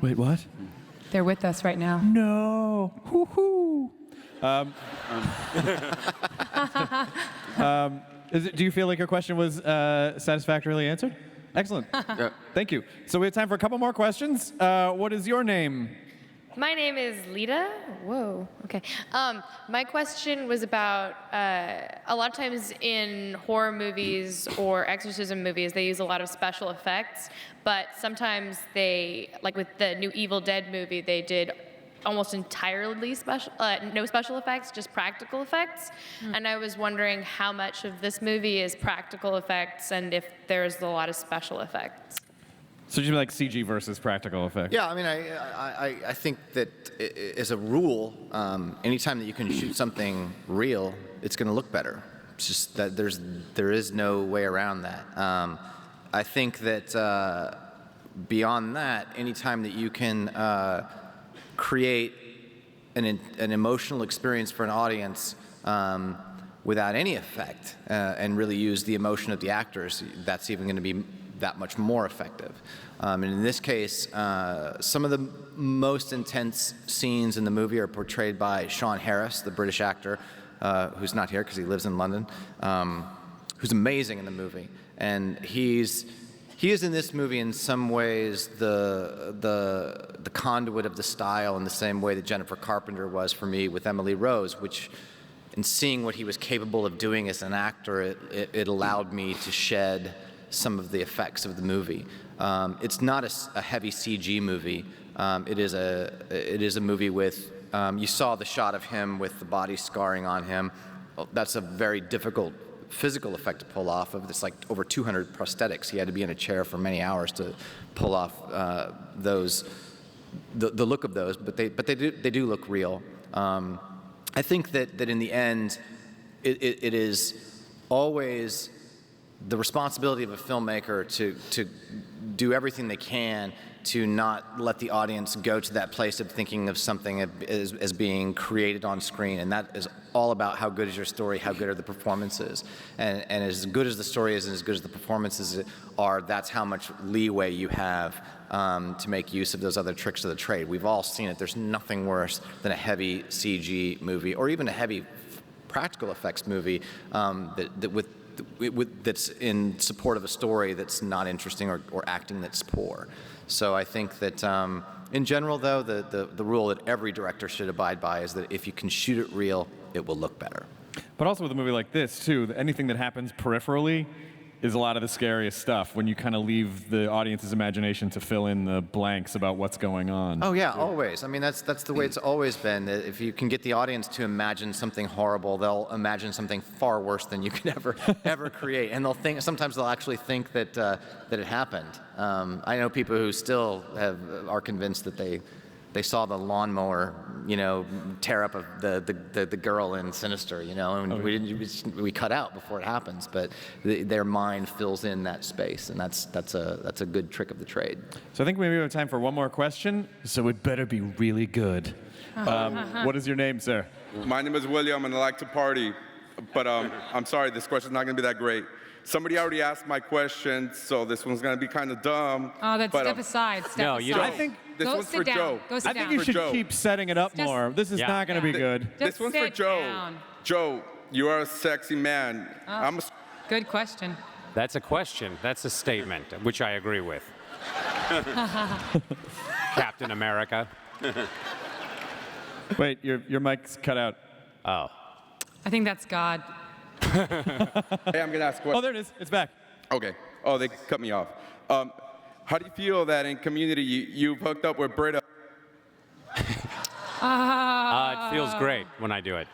Wait, what? They're with us right now. No. Hoo-hoo. Do you feel like your question was satisfactorily answered? Excellent. Yeah. Thank you. So we have time for a couple more questions. What is your name? My name is Lita. Whoa. Okay. My question was about a lot of times in horror movies or exorcism movies, they use a lot of special effects, but sometimes they, like with the new Evil Dead movie, they did almost entirely no special effects, just practical effects. And I was wondering how much of this movie is practical effects and if there's a lot of special effects. So you mean like CG versus practical effects? Yeah, I mean, I think that as a rule, anytime that you can shoot something real, it's going to look better. It's just that there is no way around that. I think that beyond that, anytime that you can create an emotional experience for an audience without any effect and really use the emotion of the actors, that's even going to be that much more effective. And in this case, some of the most intense scenes in the movie are portrayed by Sean Harris, the British actor, who's not here because he lives in London, who's amazing in the movie. And he is in this movie in some ways the conduit of the style in the same way that Jennifer Carpenter was for me with Emily Rose, which in seeing what he was capable of doing as an actor, it allowed me to shed some of the effects of the movie. It's not a heavy CG movie. It is a movie with, you saw the shot of him with the body scarring on him. That's a very difficult physical effect to pull off of. It's like over 200 prosthetics. He had to be in a chair for many hours to pull off the look of those, but they do look real. I think that in the end, it is always the responsibility of a filmmaker to do everything they can to not let the audience go to that place of thinking of something as being created on screen. And that is all about how good is your story, how good are the performances. And as good as the story is and as good as the performances are, that's how much leeway you have to make use of those other tricks of the trade. We've all seen it. There's nothing worse than a heavy CG movie or even a heavy practical effects movie that's in support of a story that's not interesting or acting that's poor. So I think that in general, though, the rule that every director should abide by is that if you can shoot it real, it will look better. But also with a movie like this, too, anything that happens peripherally is a lot of the scariest stuff when you kind of leave the audience's imagination to fill in the blanks about what's going on. Oh yeah, always. I mean, that's the way it's always been. That if you can get the audience to imagine something horrible, they'll imagine something far worse than you can ever create, and sometimes they'll actually think that it happened. I know people who still are convinced that they saw the lawnmower, tear up the girl in Sinister, and we cut out before it happens, but their mind fills in that space, and that's a good trick of the trade. So I think maybe we have time for one more question, so it better be really good. What is your name, sir? My name is William, and I like to party, but I'm sorry, this question's not going to be that great. Somebody already asked my question, so this one's going to be kind of dumb. Oh, step aside. Step aside. I think this one's for Joe. Go sit I think down. you should keep setting it up more. This is not going to be good. This one's for Joe. Down. Joe, you are a sexy man. Oh. Good question. That's a question. That's a statement, which I agree with. Captain America. Wait, your mic's cut out. Oh. I think that's God. Hey, I'm going to ask a question. Oh, there it is. It's back. Okay. Oh, they cut me off. How do you feel that in Community you've hooked up with Britta? It feels great when I do it.